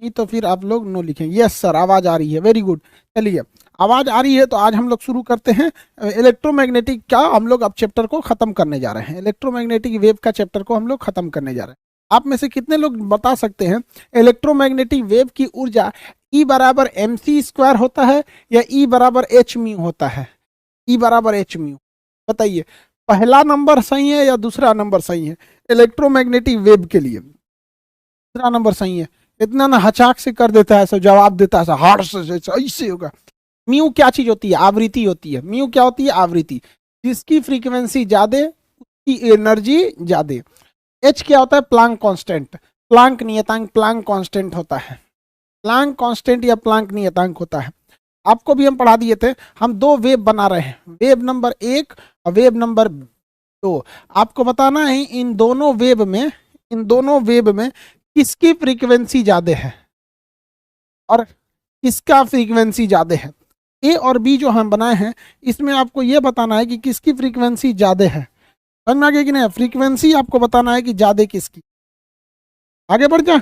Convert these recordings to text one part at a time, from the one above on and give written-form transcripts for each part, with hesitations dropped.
नहीं तो फिर आप लोग नो लिखेंगे। यस सर, आवाज आ रही है, वेरी गुड। चलिए आवाज आ रही है तो आज हम लोग शुरू करते हैं इलेक्ट्रोमैग्नेटिक का। हम लोग अब चैप्टर को खत्म करने जा रहे हैं, इलेक्ट्रोमैग्नेटिक वेव का चैप्टर को हम लोग खत्म करने जा रहे हैं। आप में से कितने लोग बता सकते हैं इलेक्ट्रोमैग्नेटिक वेव की ऊर्जा E बराबर mc² होता है या E बराबर h म्यू होता है? E बराबर h म्यू, बताइए पहला नंबर सही है या दूसरा नंबर सही है इलेक्ट्रोमैग्नेटिक वेव के लिए? दूसरा नंबर सही है। इतना ना हचाक से कर देता है, ऐसा जवाब देता है हार्ड से, ऐसे होगा। म्यू क्या चीज होती है? आवृत्ति होती है। म्यू क्या होती है? आवृत्ति। जिसकी फ्रीक्वेंसी ज्यादा उसकी एनर्जी ज्यादा। एच क्या होता है? प्लांक कांस्टेंट, प्लांक नियतांक, प्लांक कांस्टेंट होता है। प्लांक कांस्टेंट या प्लांक नियतांक होता है। आपको भी हम पढ़ा दिए थे। हम दो वेव बना रहे हैं, वेव नंबर 1 और वेव नंबर 2। आपको बताना है इन दोनों वेव में किसकी फ्रीक्वेंसी ज्यादा है और किसका फ्रीक्वेंसी ज्यादा है। ए और बी जो हम बनाए हैं इसमें आपको यह बताना है कि किसकी फ्रीक्वेंसी ज्यादा है। समझ में आ गया कि नहीं? फ्रीक्वेंसी आपको बताना है कि ज्यादा किसकी। आगे बढ़ जा।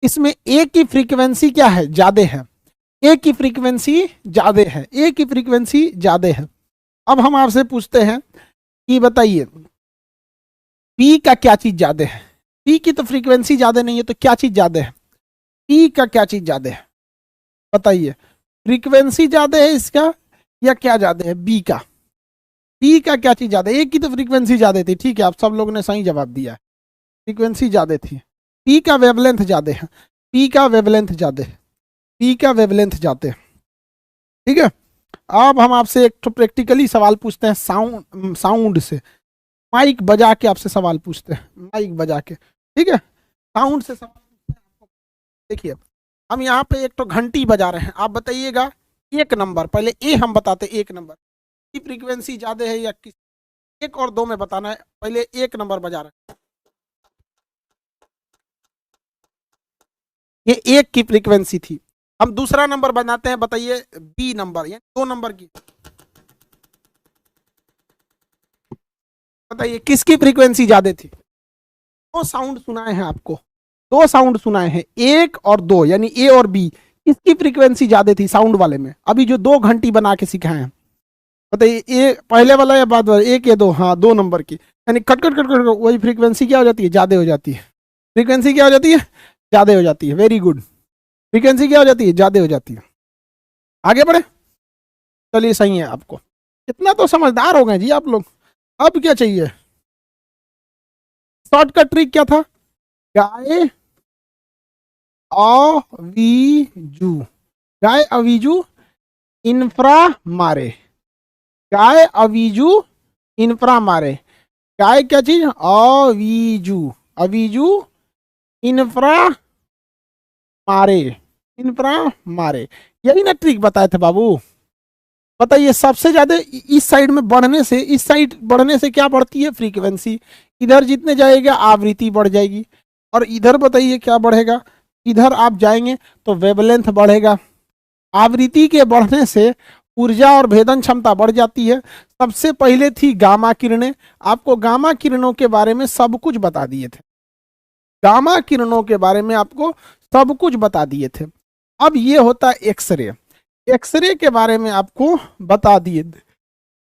इसमें ए की फ्रीक्वेंसी क्या है? ज्यादा है। ए की फ्रीक्वेंसी ज्यादा है, ए की फ्रीक्वेंसी ज्यादा है। अब हम आपसे पूछते हैं कि बताइए पी का क्या चीज ज्यादा है? पी की तो फ्रीक्वेंसी ज्यादा नहीं है, तो क्या चीज ज्यादा है? पी का क्या चीज ज्यादा है बताइए? फ्रीक्वेंसी ज्यादा है इसका या क्या ज्यादा है? बी का। पी का क्या चीज ज्यादा है? ए की तो फ्रीक्वेंसी ज्यादा थी, ठीक है, आप सब लोगों ने सही जवाब दिया है, फ्रीक्वेंसी ज्यादा थी। पी का वेवलेंथ ज्यादा है, पी का वेवलेंथ ज्यादा है, पी का वेवलेंथ ज्यादा है, ठीक है। अब हम आपसे एक तो प्रैक्टिकली सवाल पूछते हैं, साउंड से, माइक बजा के आपसे सवाल पूछते हैं, माइक बजा के, ठीक है, साउंड से सवाल पूछते हैं। देखिए हम यहाँ पे एक तो घंटी बजा रहे हैं, आप बताइएगा एक नंबर, पहले ए हम बताते एक नंबर की फ्रीक्वेंसी ज्यादा है या किस? 1 और 2 में बताना है, पहले 1 नंबर बजा रहे हैं, ये 1 की फ्रीक्वेंसी थी। हम दूसरा नंबर बनाते हैं, बताइए बी नंबर, या 2 नंबर की, बताइए किसकी फ्रीक्वेंसी ज्यादा थी? 2 साउंड सुनाए हैं आपको, 2 साउंड सुनाए हैं, 1 और 2, यानी ए और बी, किसकी फ्रीक्वेंसी ज्यादा थी साउंड वाले में? अभी जो 2 घंटी बना के सिखाए हैं, बताइए ए पहले वाला या बाद वाला? 1 या 2? हाँ 2 नंबर की, यानी कट कट कट कट वही फ्रीक्वेंसी क्या हो जाती है? ज्यादा हो जाती है। फ्रीक्वेंसी क्या हो जाती है? ज्यादा हो जाती है, वेरी गुड। फ्रीक्वेंसी क्या हो जाती है? ज्यादा हो जाती है। आगे बढ़े, चलिए सही है। आपको इतना तो समझदार हो गए जी आप लोग। अब क्या चाहिए? शॉर्टकट ट्रिक क्या था? गाय अवीजू, गाय अवीजू इंफ्रा मारे, गाय अवीजू इंफ्रा मारे। गाय क्या चीज? अवीजू, अवीजू इंफ्रा मारे, इंफ्रा मारे, यही ना ट्रिक बताए थे बाबू। बताइए सबसे ज्यादा इस साइड में बढ़ने से, इस साइड बढ़ने से क्या बढ़ती है? फ्रीक्वेंसी। इधर जितने जाएगा आवृत्ति बढ़ जाएगी, और इधर बताइए क्या बढ़ेगा? इधर आप जाएंगे तो वेवलेंथ बढ़ेगा। आवृत्ति के बढ़ने से ऊर्जा और भेदन क्षमता बढ़ जाती है। सबसे पहले थी गामा किरणें, आपको गामा किरणों के बारे में सब कुछ बता दिए थे, गामा किरणों के बारे में आपको सब कुछ बता दिए थे। अब ये होता है एक्सरे, एक्सरे के बारे में आपको बता दिए।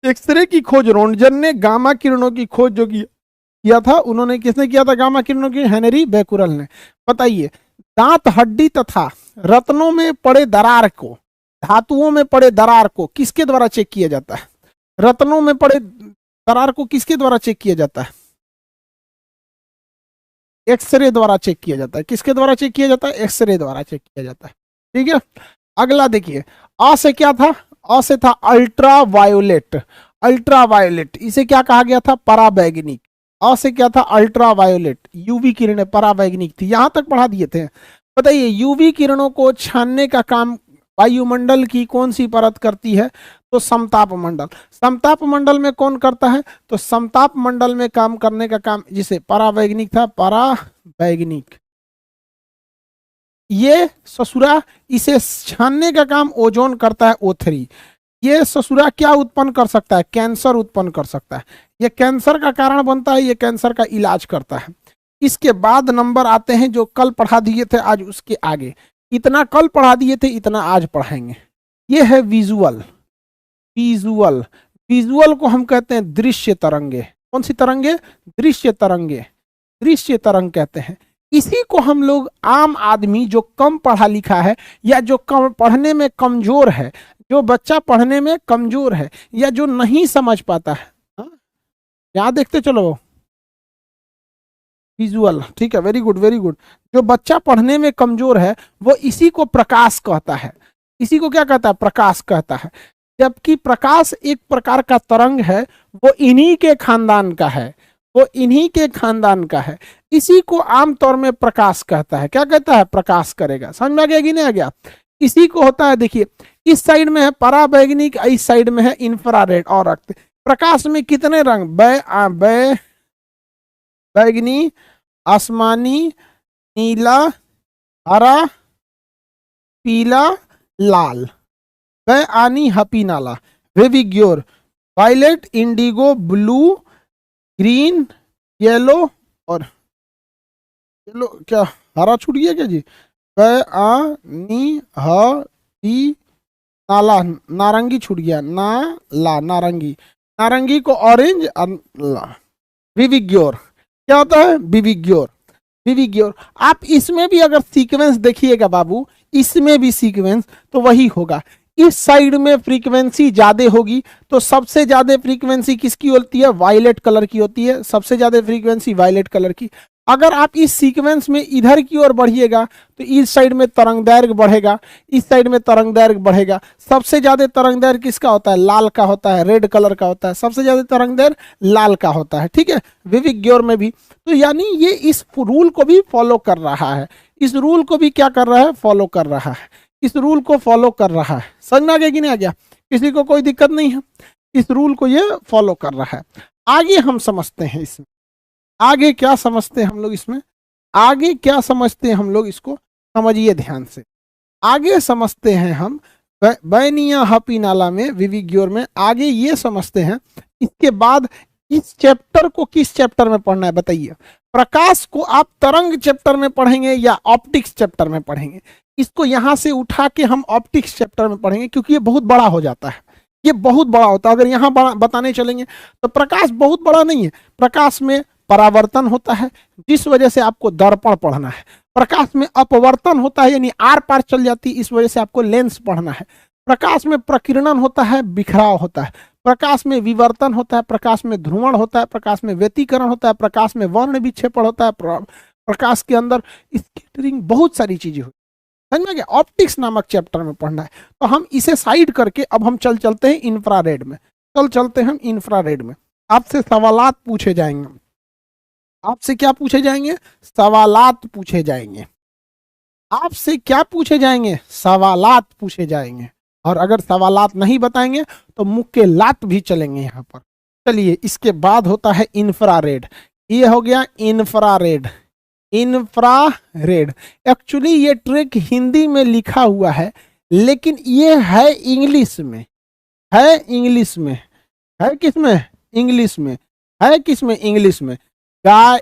एक्सरे की खोज रोन्टगन ने, गामा किरणों की खोज जो किया था उन्होंने, किसने किया था गामा किरणों की? हेनरी बेकुरल ने। बताइए दांत, हड्डी तथा रत्नों में पड़े दरार को, धातुओं में पड़े दरार को किसके द्वारा चेक किया जाता है? रत्नों में पड़े दरार को किसके द्वारा चेक किया जाता है? एक्सरे द्वारा चेक किया जाता है। किसके द्वारा चेक किया जाता है? एक्सरे द्वारा चेक किया जाता है, ठीक है। अगला देखिए, अ से क्या था? अ से था अल्ट्रा वायोलेट, अल्ट्रा वायोलेट, इसे क्या कहा गया था? पराबैंगनिक। अ से क्या था? अल्ट्रा वायोलेट, यूवी किरणें पराबैंगनिक थी। यहां तक पढ़ा दिए थे। बताइए यूवी किरणों को छानने का काम वायुमंडल की कौन सी परत करती है? तो समताप मंडल। समताप मंडल में कौन करता है? तो समताप मंडल में काम करने का काम जिसे परावैज्ञानिक था, परावैज्ञानिक, ये ससुरा, इसे छानने का काम ओजोन करता है, O3। ये ससुरा क्या उत्पन्न कर सकता है? कैंसर उत्पन्न कर सकता है। ये कैंसर का कारण बनता है, ये कैंसर का इलाज करता है। इसके बाद नंबर आते हैं जो कल पढ़ा दिए थे, आज उसके आगे। इतना कल पढ़ा दिए थे, इतना आज पढ़ाएंगे। ये है विजुअल। विजुअल, विजुअल को हम कहते हैं दृश्य तरंगे। कौन सी तरंगे? दृश्य तरंगे, दृश्य तरंग कहते हैं। इसी को हम लोग आम आदमी जो कम पढ़ा लिखा है या जो कम पढ़ने में कमजोर है, जो बच्चा पढ़ने में कमजोर है या जो नहीं समझ पाता है, यहाँ देखते चलो विजुअल, ठीक है, वेरी गुड वेरी गुड। जो बच्चा पढ़ने में कमजोर है वो इसी को प्रकाश कहता है। इसी को क्या कहता है? प्रकाश कहता है। जबकि प्रकाश एक प्रकार का तरंग है, वो इन्हीं के खानदान का है, वो इन्हीं के खानदान का है। इसी को आमतौर में प्रकाश कहता है। क्या कहता है? प्रकाश करेगा। समझ में आ गया कि नहीं आ गया? इसी को होता है, देखिए इस साइड में है पराबैंगनिक, इस साइड में है इंफ्रारेड और रक्त। प्रकाश में कितने रंग? बैगनी, आसमानी, नीला, हरा, पीला, लाल। बैआनी, हपीनाला, वेविग्योर, violet, indigo, blue, green, yellow और येलो क्या हरा छूट गया क्या जी? बैआनी, हपी नाला, नारंगी छूट गया, नाला नारंगी, नारंगी को ऑरेंज, विविग्योर। क्या होता है? विविग्योर, विविग्योर। आप इसमें भी अगर सीक्वेंस देखिएगा बाबू, इसमें भी सीक्वेंस तो वही होगा। इस साइड में फ्रीक्वेंसी ज्यादा होगी, तो सबसे ज्यादा फ्रीक्वेंसी किसकी होती है? वायलेट कलर की होती है, सबसे ज्यादा फ्रीक्वेंसी वायलेट कलर की। अगर आप इस सीक्वेंस में इधर की ओर बढ़िएगा तो इस साइड में तरंगदैर्घ्य बढ़ेगा, इस साइड में तरंगदैर्घ्य बढ़ेगा। सबसे ज्यादा तरंगदैर्घ्य किसका होता है? लाल का होता है, रेड कलर का होता है। सबसे ज्यादा तरंगदैर्घ्य लाल का होता है, ठीक है, विविग्योर में भी। तो यानी ये इस रूल को भी फॉलो कर रहा है, इस रूल को भी क्या कर रहा है? फॉलो कर रहा है, इस रूल को फॉलो कर रहा है। समझ में आ गया कि नहीं आ गया? किसी को कोई दिक्कत नहीं है, इस रूल को ये फॉलो कर रहा है। आगे हम समझते हैं इसमें, आगे क्या समझते हैं हम लोग इसमें, आगे क्या समझते हैं हम लोग, इसको समझिए ध्यान से। आगे समझते हैं हम बैनिया हपीनाला में, विविग्योर में, आगे ये समझते हैं। इसके बाद इस चैप्टर को किस चैप्टर में पढ़ना है बताइए? प्रकाश को आप तरंग चैप्टर में पढ़ेंगे या ऑप्टिक्स चैप्टर में पढ़ेंगे? इसको यहां से उठा के हम ऑप्टिक्स चैप्टर में पढ़ेंगे, क्योंकि ये बहुत बड़ा हो जाता है, ये बहुत बड़ा होता है। अगर यहाँ बताने चलेंगे तो प्रकाश बहुत बड़ा नहीं है। प्रकाश में परावर्तन होता है, जिस वजह से आपको दर्पण पढ़ना है। प्रकाश में अपवर्तन होता है, यानी आर पार चल जाती है, इस वजह से आपको लेंस पढ़ना है। प्रकाश में प्रकीर्णन होता है, बिखराव होता है। प्रकाश में विवर्तन होता है, प्रकाश में ध्रुवण होता है, प्रकाश में व्यतिकरण होता है, प्रकाश में वर्ण विक्षेपण होता है, प्रकाश के अंदर स्कैटरिंग, बहुत सारी चीजें होती है। समझ में गया? ऑप्टिक्स नामक चैप्टर में पढ़ना है। तो हम इसे साइड करके अब हम चलते हैं इंफ्रारेड में। चलते हैं हम इंफ्रारेड में। आपसे सवालात पूछे जाएंगे, आपसे क्या पूछे जाएंगे? सवालात पूछे जाएंगे। आपसे क्या पूछे जाएंगे? सवालात पूछे जाएंगे। और अगर सवालात नहीं बताएंगे तो मुख के लात भी चलेंगे यहाँ पर। चलिए, इसके बाद होता है इंफ्रारेड। ये हो गया इंफ्रारेड। इंफ्रारेड एक्चुअली ये ट्रिक हिंदी में लिखा हुआ है, लेकिन ये है इंग्लिश में, है इंग्लिश में, है किसमें? इंग्लिश में। है किसमें? इंग्लिश में। गाय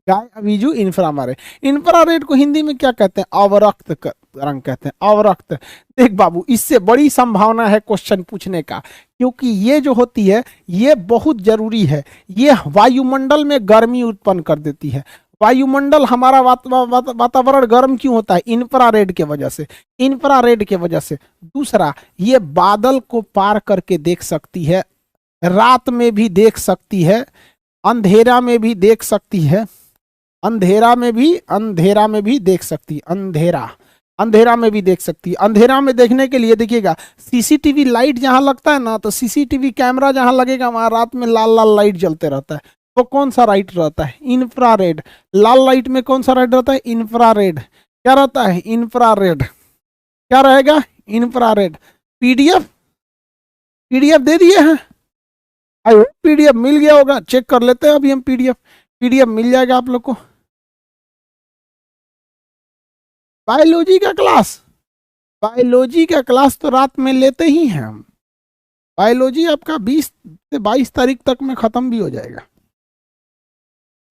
अभिजु इंफ्रारेड। इंफ्रारेड को हिंदी में क्या कहते हैं? अवरक्त रंग कहते हैं, अवरक्त। देख बाबू, इससे बड़ी संभावना है क्वेश्चन पूछने का, क्योंकि ये जो होती है ये बहुत जरूरी है। ये वायुमंडल में गर्मी उत्पन्न कर देती है। वायुमंडल हमारा वातावरण गर्म क्यों होता है? इंफ्रारेड के वजह से, इंफ्रारेड के वजह से। दूसरा, ये बादल को पार करके देख सकती है, रात में भी देख सकती है, अंधेरा में भी देख सकती है, अंधेरा में भी देख सकती है, अंधेरा में भी देख सकती है। अंधेरा में देखने के लिए देखिएगा, सीसीटीवी लाइट जहां लगता है ना, तो सीसीटीवी कैमरा जहां लगेगा वहां रात में लाल लाल लाइट जलते रहता है। तो कौन सा लाइट रहता है? इंफ्रारेड। लाल लाइट में कौन सा लाइट रहता है? इंफ्रारेड। क्या रहता है? इंफ्रारेड। क्या रहेगा? इंफ्रारेड। पीडीएफ दे दिए हैं, पीडीएफ मिल गया होगा, चेक कर लेते हैं अभी हम। पीडीएफ मिल जाएगा आप लोग को। बायोलॉजी का क्लास तो रात में लेते ही हैं हम। बायोलॉजी आपका 20 से 22 तारीख तक में खत्म भी हो जाएगा।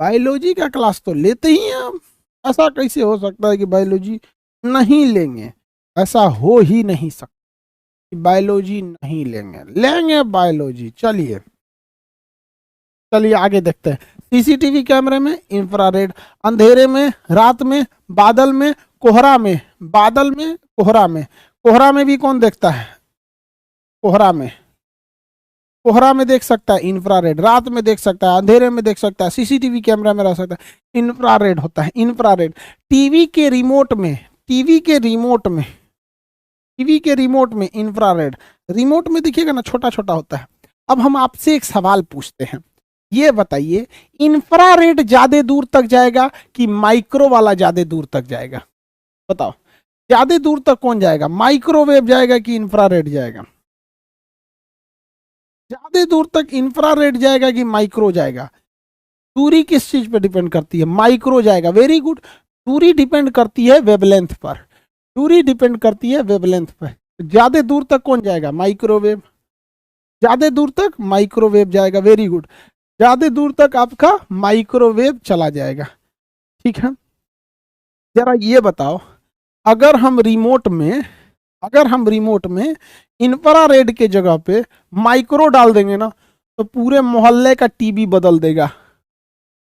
बायोलॉजी का क्लास तो लेते ही हैं हम, ऐसा कैसे हो सकता है कि बायोलॉजी नहीं लेंगे? ऐसा हो ही नहीं सकता कि बायोलॉजी नहीं लेंगे, लेंगे बायोलॉजी। चलिए चलिए आगे देखते हैं। सीसीटीवी कैमरे में इंफ्रारेड, अंधेरे में, रात में, बादल में, कोहरा में, बादल में, कोहरा में। कोहरा में भी कौन देखता है? कोहरा में, कोहरा में देख सकता है इंफ्रारेड, रात में देख सकता है, अंधेरे में देख सकता है, सीसीटीवी कैमरा में रह सकता है। इंफ्रारेड होता है, इंफ्रारेड। टीवी के रिमोट में, टीवी के रिमोट में, टीवी के रिमोट में इंफ्रारेड। रिमोट में देखिएगा ना छोटा छोटा होता है। अब हम आपसे एक सवाल पूछते हैं, ये बताइए इंफ्रारेड ज्यादा दूर तक जाएगा कि माइक्रो वाला ज्यादा दूर तक जाएगा? बताओ ज्यादा दूर तक कौन जाएगा, माइक्रोवेव जाएगा कि इंफ्रारेड जाएगा? ज्यादा दूर तक इंफ्रारेड जाएगा कि माइक्रो जाएगा? दूरी किस चीज पे डिपेंड करती है? माइक्रो जाएगा। Very good. दूरी डिपेंड करती है वेवलेंथ पर, दूरी डिपेंड करती है वेवलेंथ पर। ज्यादा दूर तक कौन जाएगा? माइक्रोवेव। ज्यादा दूर तक माइक्रोवेव जाएगा। Very good. ज्यादा दूर तक आपका माइक्रोवेव चला जाएगा। ठीक है, जरा ये बताओ, अगर हम रिमोट में, अगर हम रिमोट में इंफ्रारेड के जगह पे माइक्रो डाल देंगे ना तो पूरे मोहल्ले का टीवी बदल देगा।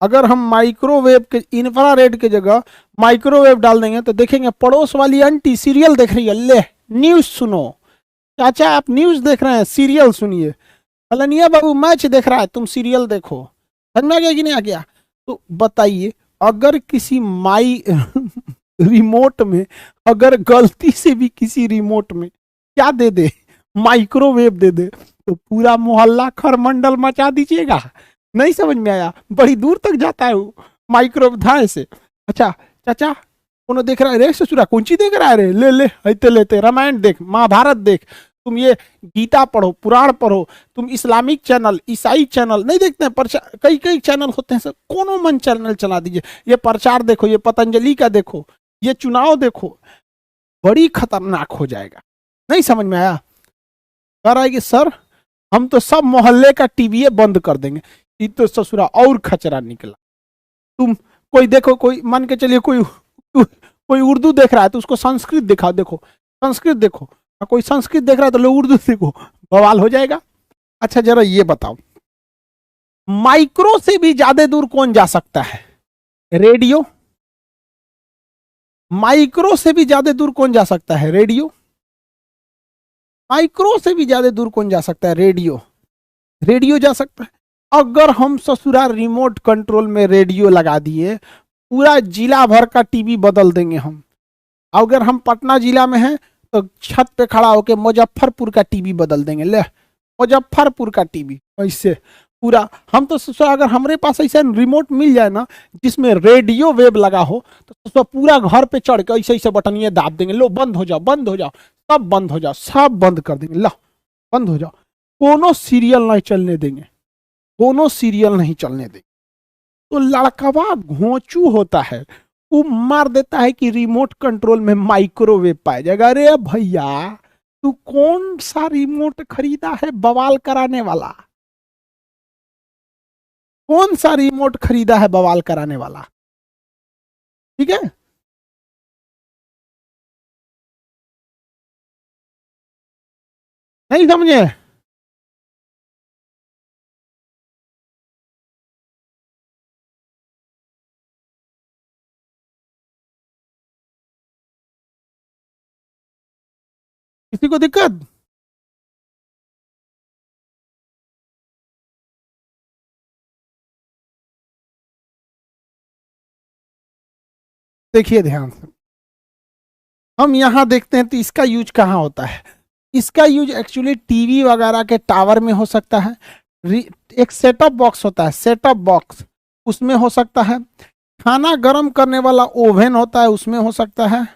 अगर हम माइक्रोवेव के, इंफ्रारेड के जगह माइक्रोवेव डाल देंगे तो देखेंगे पड़ोस वाली आंटी सीरियल देख रही है, ले न्यूज सुनो। चाचा आप न्यूज देख रहे हैं, सीरियल सुनिए। फलनिया बाबू मैच देख रहा है, तुम सीरियल देखो। समझ में आ गया कि नहीं आ गया? तो बताइए अगर किसी माई रिमोट में, अगर गलती से भी किसी रिमोट में क्या दे दे, माइक्रोवेव दे दे, तो पूरा मोहल्ला खरमंडल मचा दीजिएगा। नहीं समझ में आया? बड़ी दूर तक जाता है वो माइक्रोवेव धाए से। अच्छा चाचा कोनो देख रहा है रे, ससुरा कौन ची देख रहा है रे, ले ले ऐते लेते रामायण देख, महाभारत देख, तुम ये गीता पढ़ो, पुराण पढ़ो, तुम इस्लामिक चैनल, ईसाई चैनल नहीं देखते हैं? कई कई चैनल होते हैं सर, कोनो मन चैनल चला दीजिए, ये प्रचार देखो, ये पतंजलि का देखो, ये चुनाव देखो, बड़ी खतरनाक हो जाएगा। नहीं समझ में आया? कह रहा है कि सर हम तो सब मोहल्ले का टीवी बंद कर देंगे। ये तो ससुरा और खचरा निकला। तुम कोई देखो, कोई मान के चलिए कोई कोई उर्दू देख रहा है तो उसको संस्कृत दिखाओ, देखो संस्कृत देखो। कोई संस्कृत देख रहा है तो लो उर्दू देखो, बवाल हो जाएगा। अच्छा जरा ये बताओ, माइक्रो से भी ज्यादा दूर कौन जा सकता है? रेडियो। माइक्रो से भी ज्यादा दूर कौन जा सकता है? रेडियो। माइक्रो से भी ज्यादा दूर कौन जा सकता है? रेडियो। रेडियो जा सकता है। अगर हम ससुराल रिमोट कंट्रोल में रेडियो लगा दिए, पूरा जिला भर का टीवी बदल देंगे हम। अगर हम पटना जिला में हैं तो छत पे खड़ा होकर मुजफ्फरपुर का टीवी बदल देंगे, ले मुजफ्फरपुर का टीवी। ऐसे पूरा हम तो सोचा अगर हमारे पास ऐसा रिमोट मिल जाए ना जिसमें रेडियो वेव लगा हो तो पूरा घर पे चढ़ के ऐसे ऐसे बटनिए दाब देंगे, लो बंद हो जाओ, बंद हो जाओ, सब बंद हो जाओ, सब बंद कर देंगे, लो बंद हो जाओ। कोनो सीरियल नहीं चलने देंगे, कोनो सीरियल नहीं चलने देंगे। तो लड़कवा घोंचू होता है, वो मार देता है कि रिमोट कंट्रोल में माइक्रोवेव पाया जाएगा। अरे भैया तू कौन सा रिमोट खरीदा है बवाल कराने वाला? कौन सा रिमोट खरीदा है बवाल कराने वाला? ठीक है, नहीं समझे? किसी को दिक्कत? देखिए ध्यान से, हम यहां देखते हैं तो इसका यूज कहाँ होता है? इसका यूज एक्चुअली टीवी वगैरह के टावर में हो सकता है। एक सेटअप बॉक्स होता है, सेटअप बॉक्स, उसमें हो सकता है। खाना गर्म करने वाला ओवन होता है, उसमें हो सकता है।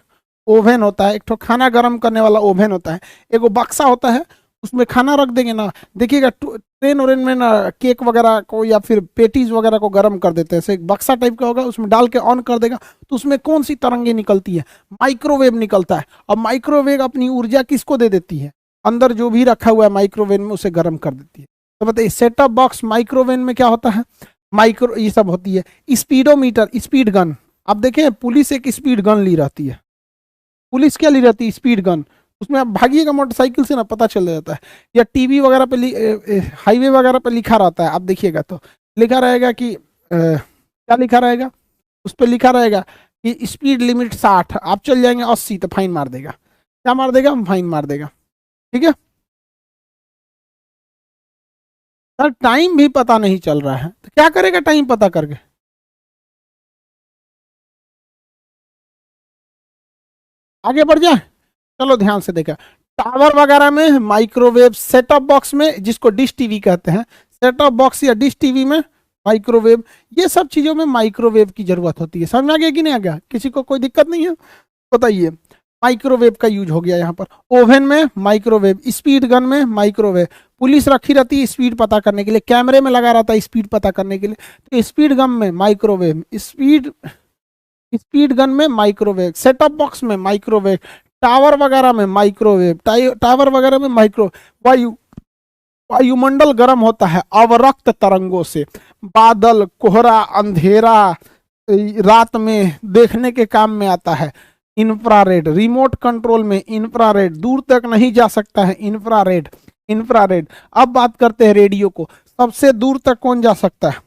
ओवन होता है, एक तो खाना गर्म करने वाला ओवन होता है। एक बक्सा होता है, उसमें खाना रख देंगे ना, देखिएगा ट्रेन और में ना केक वगैरह को या फिर पेटीज वगैरह को गर्म कर देते हैं, एक बक्सा टाइप का होगा, उसमें डाल के ऑन कर देगा तो उसमें कौन सी तरंगे निकलती है? माइक्रोवेव निकलता है। और माइक्रोवेव अपनी ऊर्जा किसको दे देती है? अंदर जो भी रखा हुआ है माइक्रोवेव में उसे गर्म कर देती है। तो बताइए सेटअप बॉक्स माइक्रोवेव में क्या होता है? माइक्रो ये सब होती है। स्पीडोमीटर, स्पीड गन, आप देखें पुलिस एक स्पीड गन ली रहती है, पुलिस क्या ली रहती है, स्पीड गन, उसमें आप भागिएगा मोटरसाइकिल से ना पता चल जाता है। या टीवी वगैरह पे हाईवे वगैरह पे लिखा रहता है, आप देखिएगा तो लिखा रहेगा कि क्या लिखा रहेगा, उस पर लिखा रहेगा कि स्पीड लिमिट 60, आप चल जाएंगे 80 तो फाइन मार देगा। क्या मार देगा, फाइन मार देगा। ठीक है सर, टाइम भी पता नहीं चल रहा है तो क्या करेगा टाइम पता करके, आगे बढ़ जाए। चलो ध्यान से देखा, टावर वगैरह में माइक्रोवेव, सेट ऑफ बॉक्स में जिसको डिश टीवी कहते हैं, सेट ऑफ बॉक्स या डिश टीवी में माइक्रोवेव, ये सब चीजों में माइक्रोवेव की जरूरत होती है। समझ में आ गया कि नहीं आ गया, किसी को कोई दिक्कत नहीं है बताइए। माइक्रोवेव का यूज हो गया यहाँ पर, ओवन में माइक्रोवेव, स्पीड गन में माइक्रोवेव, पुलिस रखी रहती है स्पीड पता करने के लिए, कैमरे में लगा रहता है स्पीड पता करने के लिए, तो स्पीड गन में माइक्रोवेव, स्पीड गन में माइक्रोवेव, सेटअप बॉक्स में माइक्रोवेव, टावर वगैरह में माइक्रोवेव, टावर वगैरह में माइक्रो, वायु वायुमंडल गर्म होता है अवरक्त तरंगों से, बादल, कोहरा, अंधेरा रात में देखने के काम में आता है, इंफ्रारेड, रिमोट कंट्रोल में इंफ्रारेड, दूर तक नहीं जा सकता है इंफ्रारेड, इंफ्रारेड। अब बात करते हैं रेडियो को, सबसे दूर तक कौन जा सकता है,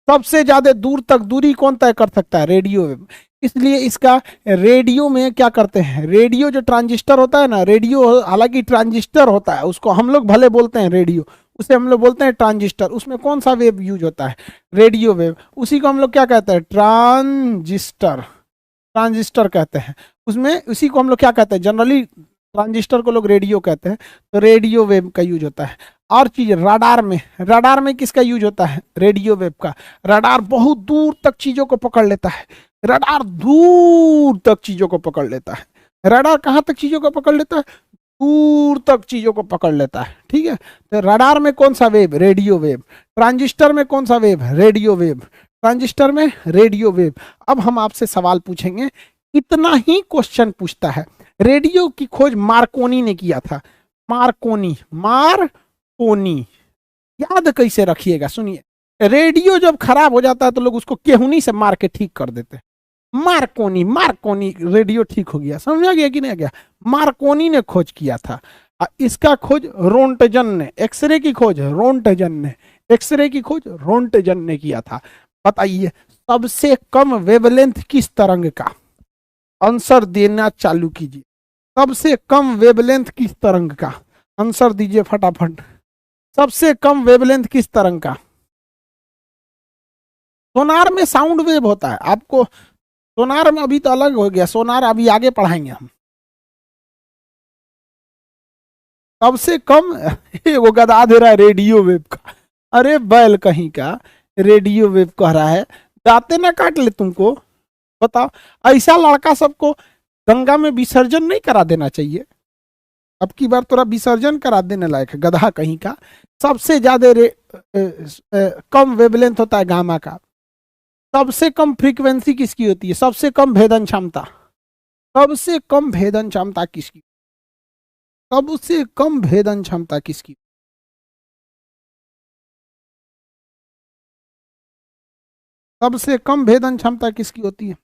सबसे ज्यादा दूर तक दूरी कौन तय कर सकता है, रेडियो वेव। इसलिए इसका रेडियो में क्या करते हैं, रेडियो जो ट्रांजिस्टर होता है ना, रेडियो हालांकि ट्रांजिस्टर होता है, उसको हम लोग भले बोलते हैं रेडियो, उसे हम लोग बोलते हैं ट्रांजिस्टर, उसमें कौन सा वेव यूज होता है, रेडियो वेव, उसी को हम लोग क्या कहते हैं, ट्रांजिस्टर, ट्रांजिस्टर कहते हैं। उसमें उसी को हम लोग क्या कहते हैं, जनरली ट्रांजिस्टर को लोग रेडियो कहते हैं, तो रेडियो वेव का यूज होता है। और चीज रडार में, रडार में किसका यूज होता है, रेडियो वेव का। रडार बहुत दूर तक चीजों को पकड़ लेता है, रडार दूर तक चीजों को पकड़ लेता है। रडार कहाँ तक चीजों को पकड़ लेता है, दूर तक चीजों को पकड़ लेता है। ठीक है, तो रडार में कौन सा वेव, रेडियो वेव। ट्रांजिस्टर में कौन सा वेव, रेडियो वेव, ट्रांजिस्टर में रेडियो वेव। अब हम आपसे सवाल पूछेंगे, इतना ही क्वेश्चन पूछता है। रेडियो की खोज मार्कोनी ने किया था, मार्कोनी, मार्कोनी, याद कैसे रखिएगा, सुनिए, रेडियो जब खराब हो जाता है तो लोग उसको केहुनी से मार के ठीक कर देते हैं। मार्कोनी, मार्कोनी, रेडियो ठीक हो गया, समझ आ गया कि नहीं आ गया, मार्कोनी ने खोज किया था। इसका खोज रोंटजन ने, एक्सरे की खोज रोंटजन ने, एक्सरे की खोज रोंटजन ने किया था। बताइए सबसे कम वेवलेंथ किस तरंग का, आंसर देना चालू कीजिए। सबसे कम वेवलेंथ किस तरंग का, आंसर दीजिए फटाफट। सबसे कम वेवलेंथ किस तरंग का, सोनार में साउंड वेव होता है, आपको सोनार में अभी तो अलग हो गया, सोनार अभी आगे पढ़ाएंगे हम। सबसे कम वो गधा दे रहा है रेडियो वेव का, अरे बैल कहीं का, रेडियो वेव कह रहा है, दांते ना काट ले तुमको। बताओ, ऐसा लड़का सबको गंगा में विसर्जन नहीं करा देना चाहिए, अब की बार थोड़ा विसर्जन करा देने लायक है, गधा कहीं का। सबसे ज्यादा कम वेवलेंथ होता है गामा का। सबसे कम फ्रीक्वेंसी किसकी होती है, सबसे कम भेदन क्षमता, सबसे कम भेदन क्षमता किसकी, सबसे कम भेदन क्षमता किसकी, सबसे कम भेदन क्षमता किसकी होती है,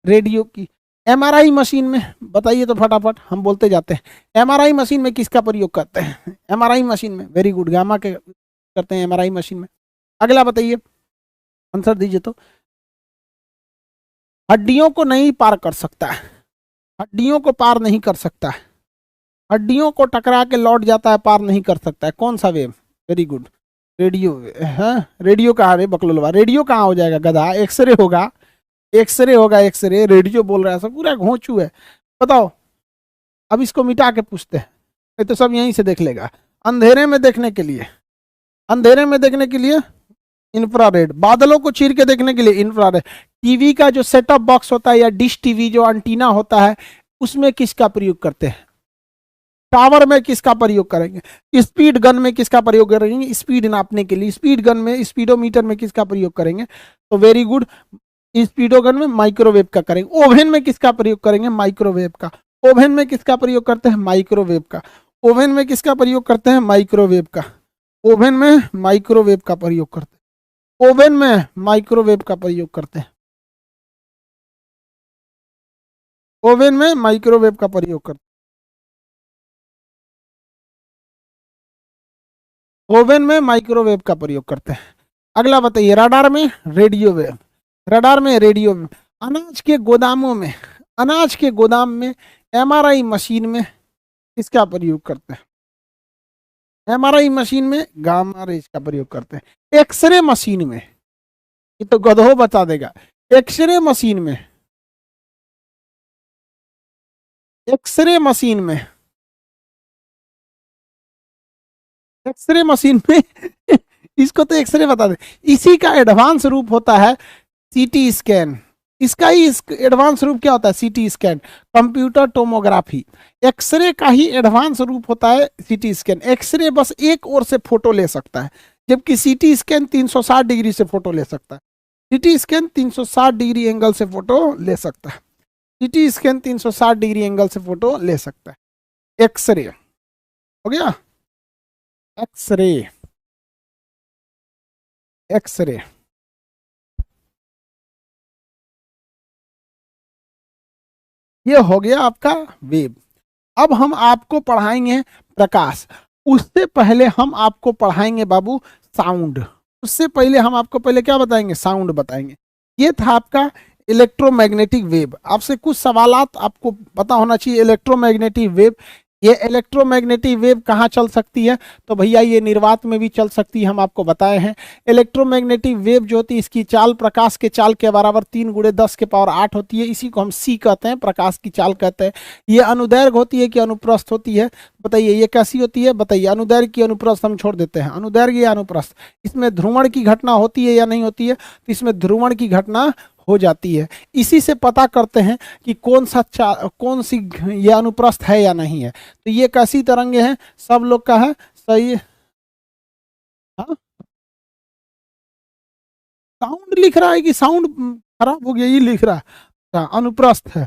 रेडियो की। एमआरआई मशीन में बताइए तो फटाफट, हम बोलते जाते हैं। एमआरआई मशीन में किसका प्रयोग करते हैं, एमआरआई मशीन में, वेरी गुड, गामा के करते हैं एमआरआई मशीन में। अगला बताइए, आंसर दीजिए तो। हड्डियों को नहीं पार कर सकता है, हड्डियों को पार नहीं कर सकता है, हड्डियों को टकरा के लौट जाता है, पार नहीं कर सकता है, कौन सा वेव, वेरी गुड, रेडियो है। रेडियो कहाँ रे बकलोलवा, रेडियो कहाँ हो जाएगा गधा, एक्सरे होगा, एक्सरे होगा, एक्सरे, रेडियो बोल रहा है सब, पूरा घोंचू है। बताओ, अब इसको मिटा के पूछते हैं, ये तो सब यहीं से देख लेगा। अंधेरे में देखने के लिए, अंधेरे में देखने के लिए इंफ्रारेड, बादलों को चीर के देखने के लिए इंफ्रारेड। टीवी का जो सेटअप बॉक्स होता है या डिश टीवी जो एंटीना होता है, उसमें किसका प्रयोग करते हैं, टावर में किसका प्रयोग करेंगे, स्पीड गन में किसका प्रयोग करेंगे, स्पीड नापने के लिए, स्पीड गन में, स्पीडोमीटर में किसका प्रयोग करेंगे, तो वेरी गुड, स्पीडो गन में माइक्रोवेव का करेंगे। ओवन में किसका प्रयोग करेंगे, माइक्रोवेव का। ओवन में किसका प्रयोग करते हैं, माइक्रोवेव का। ओवन में किसका प्रयोग करते हैं, माइक्रोवेव का। ओवन में माइक्रोवेव का प्रयोग करते हैं। ओवन में माइक्रोवेव का प्रयोग करते हैं, ओवन में माइक्रोवेव का प्रयोग करते हैं, ओवन में माइक्रोवेव का प्रयोग करते हैं। अगला बताइए, रडार में रेडियो वेव, रडार में रेडियो वेव। अनाज के गोदामों में, अनाज के गोदाम में एमआरआई मशीन में किसका प्रयोग करते हैं? एमआरआई मशीन में गामा रेज का प्रयोग करते हैं। एक्सरे मशीन में, ये तो गधो बता देगा, एक्सरे मशीन में, एक्सरे मशीन में, एक्सरे मशीन में इसको तो एक्सरे बता दे। इसी का एडवांस रूप होता है सीटी स्कैन, इसका ही एडवांस रूप क्या होता है? CT scan, computer tomography. X ray का ही एडवांस रूप होता है सीटी स्कैन। एक्सरे बस एक ओर से फोटो ले सकता है, जबकि सीटी स्कैन 360 डिग्री से फोटो ले सकता है। सीटी स्कैन 360 डिग्री एंगल से फोटो ले सकता है, सीटी स्कैन 360 डिग्री एंगल से फोटो ले सकता है। एक्सरे हो गया, एक्सरे, एक्सरे। ये हो गया आपका वेव। अब हम आपको पढ़ाएंगे प्रकाश। उससे पहले हम आपको पढ़ाएंगे बाबू साउंड। उससे पहले हम आपको पहले क्या बताएंगे? साउंड बताएंगे। ये था आपका इलेक्ट्रोमैग्नेटिक वेव। आपसे कुछ सवालात आपको पता होना चाहिए। इलेक्ट्रोमैग्नेटिक वेव, ये इलेक्ट्रोमैग्नेटिक वेव कहाँ चल सकती है? तो भैया ये निर्वात में भी चल सकती है, हम आपको बताए हैं। इलेक्ट्रोमैग्नेटिक वेव जो होती है, इसकी चाल प्रकाश के चाल के बराबर 3 × 10⁸ होती है। इसी को हम सी कहते हैं, प्रकाश की चाल कहते हैं। ये अनुदैर्घ्य होती है कि अनुप्रस्थ होती है? बताइए ये कैसी होती है? बताइए। अनुदैर्घ्य की अनुप्रस्थ हम छोड़ देते हैं, अनुदैर्घ्य या अनुप्रस्थ। इसमें ध्रुवण की घटना होती है या नहीं होती है? तो इसमें ध्रुवण की घटना हो जाती है। इसी से पता करते हैं कि कौन सी ये अनुप्रस्थ है या नहीं है। तो ये कैसी तरंगे हैं? सब लोग का है सही है। हाँ, साउंड लिख रहा है कि साउंड खराब हो गया? ये लिख रहा है। अच्छा, अनुप्रस्थ है।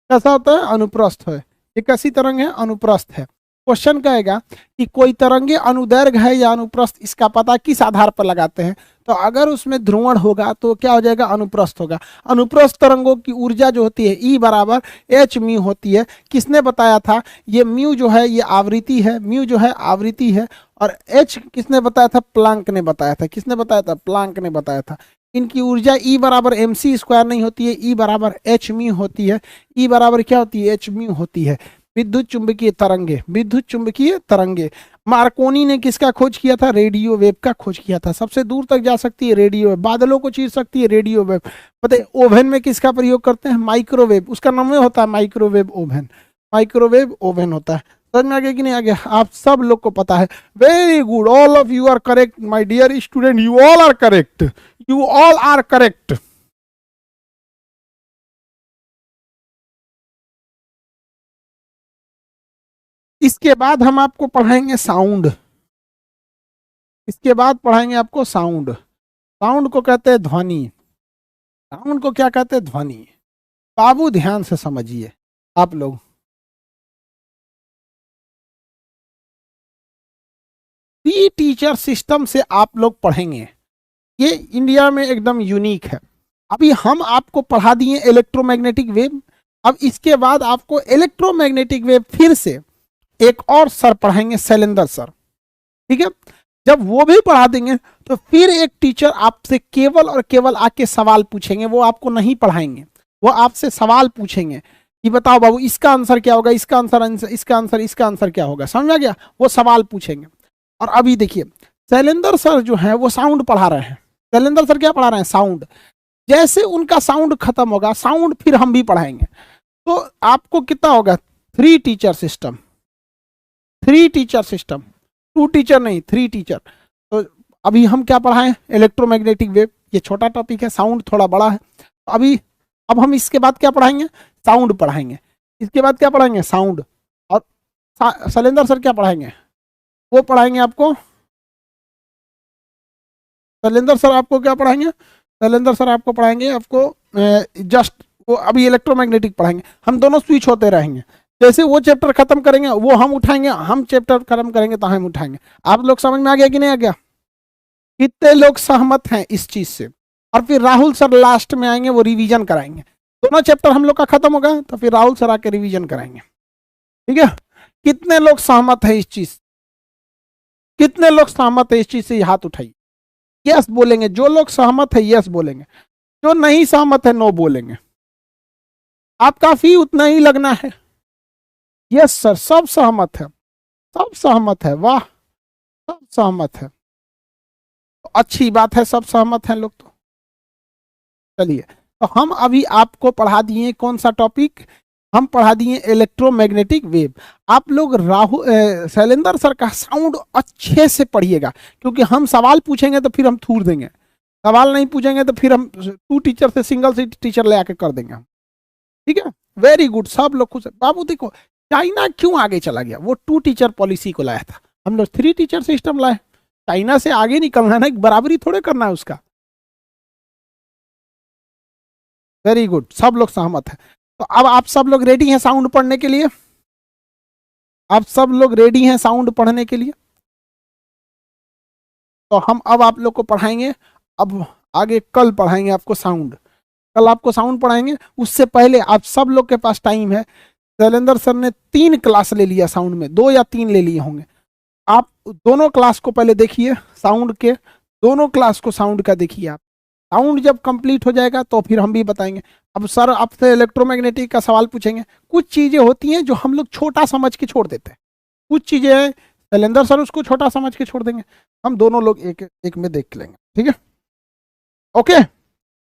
कैसा होता है? अनुप्रस्थ है। ये कैसी तरंग है? अनुप्रस्थ है। क्वेश्चन कहेगा कि कोई तरंगे अनुदैर्घ्य है या अनुप्रस्थ, इसका पता किस आधार पर लगाते हैं? तो अगर उसमें ध्रुवण होगा तो क्या हो जाएगा? अनुप्रस्थ होगा। अनुप्रस्थ तरंगों की ऊर्जा जो होती है E बराबर एच म्यू होती है। किसने बताया था? ये म्यू जो है ये आवृत्ति है, म्यू जो है आवृत्ति है। और एच किसने बताया था? प्लांक ने बताया था। किसने बताया था? प्लांक ने बताया था। इनकी ऊर्जा E बराबर mc² नहीं होती है, E बराबर एच म्यू होती है। E बराबर क्या होती है? एच म्यू होती है। विद्युत चुंबकीय तरंगे, विद्युत चुंबकीय तरंगे। मार्कोनी ने किसका खोज किया था? रेडियो वेव का खोज किया था। सबसे दूर तक जा सकती है रेडियो वेव, बादलों को चीर सकती है रेडियो वेव। बताइए ओवन में किसका प्रयोग करते हैं? माइक्रोवेव। उसका नाम होता है माइक्रोवेव ओवन, माइक्रोवेव ओवन होता है। समझ में आ गया कि नहीं आ गया? आप सब लोग को पता है। Very good, all of you are correct my dear student, you all are correct, you all are correct. इसके बाद हम आपको पढ़ाएंगे साउंड। इसके बाद पढ़ाएंगे आपको साउंड। साउंड को कहते हैं ध्वनि। साउंड को क्या कहते हैं? ध्वनि। बाबू ध्यान से समझिए आप लोग। प्री टीचर सिस्टम से आप लोग पढ़ेंगे, ये इंडिया में एकदम यूनिक है। अभी हम आपको पढ़ा दिए इलेक्ट्रोमैग्नेटिक वेव। अब इसके बाद आपको इलेक्ट्रोमैग्नेटिक वेव फिर से एक और सर पढ़ाएंगे, शैलेंद्र सर। ठीक है? जब वो भी पढ़ा देंगे तो फिर एक टीचर आपसे केवल और केवल आके सवाल पूछेंगे। वो आपको नहीं पढ़ाएंगे, वो आपसे सवाल पूछेंगे कि बताओ बाबू इसका आंसर क्या होगा, इसका आंसर, इसका आंसर क्या होगा। समझ में आ गया? वो सवाल पूछेंगे। और अभी देखिए शैलेंद्र सर जो है वो साउंड पढ़ा रहे हैं। शैलेंद्र सर क्या पढ़ा रहे हैं? साउंड। जैसे उनका साउंड खत्म होगा, साउंड फिर हम भी पढ़ाएंगे। तो आपको कितना होगा? 3 teacher system, 3 teacher system, 2 teacher नहीं, 3 टीचर। तो अभी हम क्या पढ़ाएं? Electromagnetic wave. ये छोटा टॉपिक है, साउंड थोड़ा बड़ा है। अभी अब हम इसके बाद क्या पढ़ाएंगे? साउंड पढ़ाएंगे। इसके बाद क्या पढ़ाएंगे? साउंड। और शैलेंद्र सर क्या पढ़ाएंगे? वो पढ़ाएंगे आपको, शैलेंद्र सर आपको क्या पढ़ाएंगे? शैलेंद्र सर आपको पढ़ाएंगे आपको जस्ट वो अभी इलेक्ट्रोमैग्नेटिक पढ़ाएंगे। हम दोनों स्विच होते रहेंगे। जैसे वो चैप्टर खत्म करेंगे वो हम उठाएंगे, हम चैप्टर खत्म करेंगे तो हम उठाएंगे। आप लोग समझ में आ गया कि नहीं आ गया? कितने लोग सहमत हैं इस चीज से? और फिर राहुल सर लास्ट में आएंगे, वो रिवीजन कराएंगे। दोनों चैप्टर हम लोग का खत्म होगा तो फिर राहुल सर आके रिवीजन कराएंगे। ठीक है, कितने लोग सहमत है इस चीज? कितने लोग सहमत है इस चीज से, ये हाथ उठाइए। यस बोलेंगे जो लोग सहमत है, यस बोलेंगे। जो नहीं सहमत है, नो बोलेंगे। आपका फी उतना ही लगना है। यस सर, सब सहमत है, सब सहमत है, वाह, सब सहमत है, तो अच्छी बात है, सब सहमत हैं लोग तो। चलिए, तो हम अभी आपको पढ़ा दिए कौन सा टॉपिक? हम पढ़ा दिए इलेक्ट्रोमैग्नेटिक वेव। आप लोग शैलेंद्र सर का साउंड अच्छे से पढ़िएगा, क्योंकि हम सवाल पूछेंगे तो फिर हम थूर देंगे, सवाल नहीं पूछेंगे तो फिर हम टू टीचर से सिंगल से टीचर ले आके कर देंगे हम। ठीक है, वेरी गुड, सब लोग खुश। बाबू देखो, चाइना क्यों आगे चला गया? वो टू टीचर पॉलिसी को लाया था, हम लोग थ्री टीचर सिस्टम लाए। चाइना से आगे निकलना है ना, बराबरी थोड़े करना है उसका। वेरी गुड, सब लोग सहमत है। तो अब आप सब लोग रेडी हैं साउंड पढ़ने के लिए? आप सब लोग रेडी हैं साउंड पढ़ने के लिए? तो हम अब आप लोग को पढ़ाएंगे, अब आगे कल पढ़ाएंगे आपको साउंड। कल आपको साउंड पढ़ाएंगे, उससे पहले आप सब लोग के पास टाइम है। शैलेंद्र सर ने 3 क्लास ले लिया साउंड में, 2 या 3 ले लिए होंगे। आप दोनों क्लास को पहले देखिए, साउंड के दोनों क्लास को साउंड का देखिए आप। साउंड जब कंप्लीट हो जाएगा तो फिर हम भी बताएंगे। अब सर आपसे इलेक्ट्रोमैग्नेटिक का सवाल पूछेंगे। कुछ चीजें होती हैं जो हम लोग छोटा समझ के छोड़ देते हैं, कुछ चीजें हैं शैलेंद्र सर उसको छोटा समझ के छोड़ देंगे, हम दोनों लोग एक एक में देख लेंगे। ठीक है, ओके।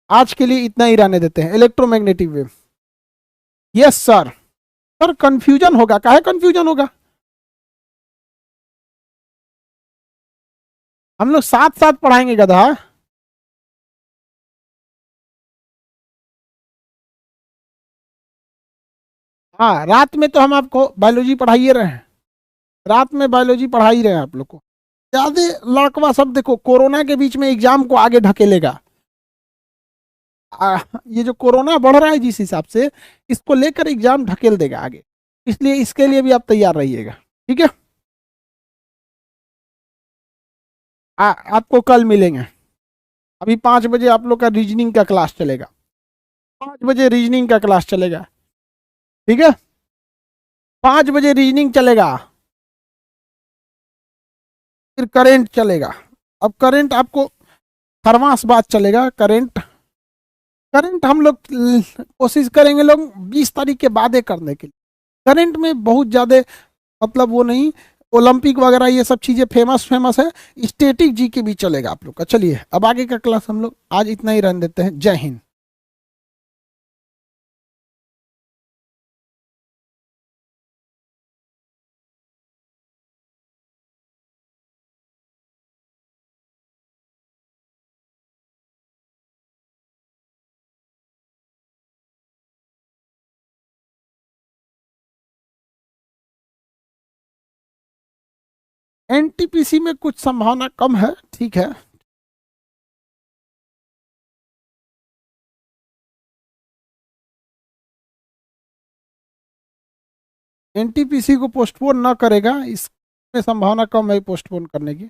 आज के लिए इतना ही रहने देते हैं, electromagnetic wave. Yes sir. Sir confusion होगा, काहे कंफ्यूजन होगा? हम लोग साथ साथ पढ़ाएंगे गधा। हाँ, रात में तो हम आपको बायोलॉजी पढ़ाइए रहे हैं, रात में बायोलॉजी पढ़ा ही रहे हैं आप लोग को। ज्यादा लड़कवा सब देखो कोरोना के बीच में एग्जाम को आगे ढकेलेगा। ये जो कोरोना बढ़ रहा है जिस हिसाब से, इसको लेकर एग्जाम ढकेल देगा आगे, इसलिए इसके लिए भी आप तैयार रहिएगा। ठीक है, आपको कल मिलेंगे। अभी 5 बजे आप लोग का रीजनिंग का क्लास चलेगा, 5 बजे रीजनिंग का क्लास चलेगा। ठीक है, 5 बजे रीजनिंग चलेगा, फिर करेंट चलेगा। अब करेंट आपको थर्मास बात चलेगा। करेंट करंट हम लोग कोशिश करेंगे लोग 20 तारीख के बाद करने के लिए। करंट में बहुत ज़्यादा मतलब वो नहीं, ओलंपिक वगैरह ये सब चीज़ें फेमस फेमस है। स्टैटिक जी के भी चलेगा आप लोग का। चलिए, अब आगे का क्लास हम लोग आज इतना ही रहने देते हैं। जय हिंद। एनटीपीसी में कुछ संभावना कम है, ठीक है। एनटीपीसी को पोस्टपोन ना करेगा, इसमें संभावना कम है पोस्टपोन करने की।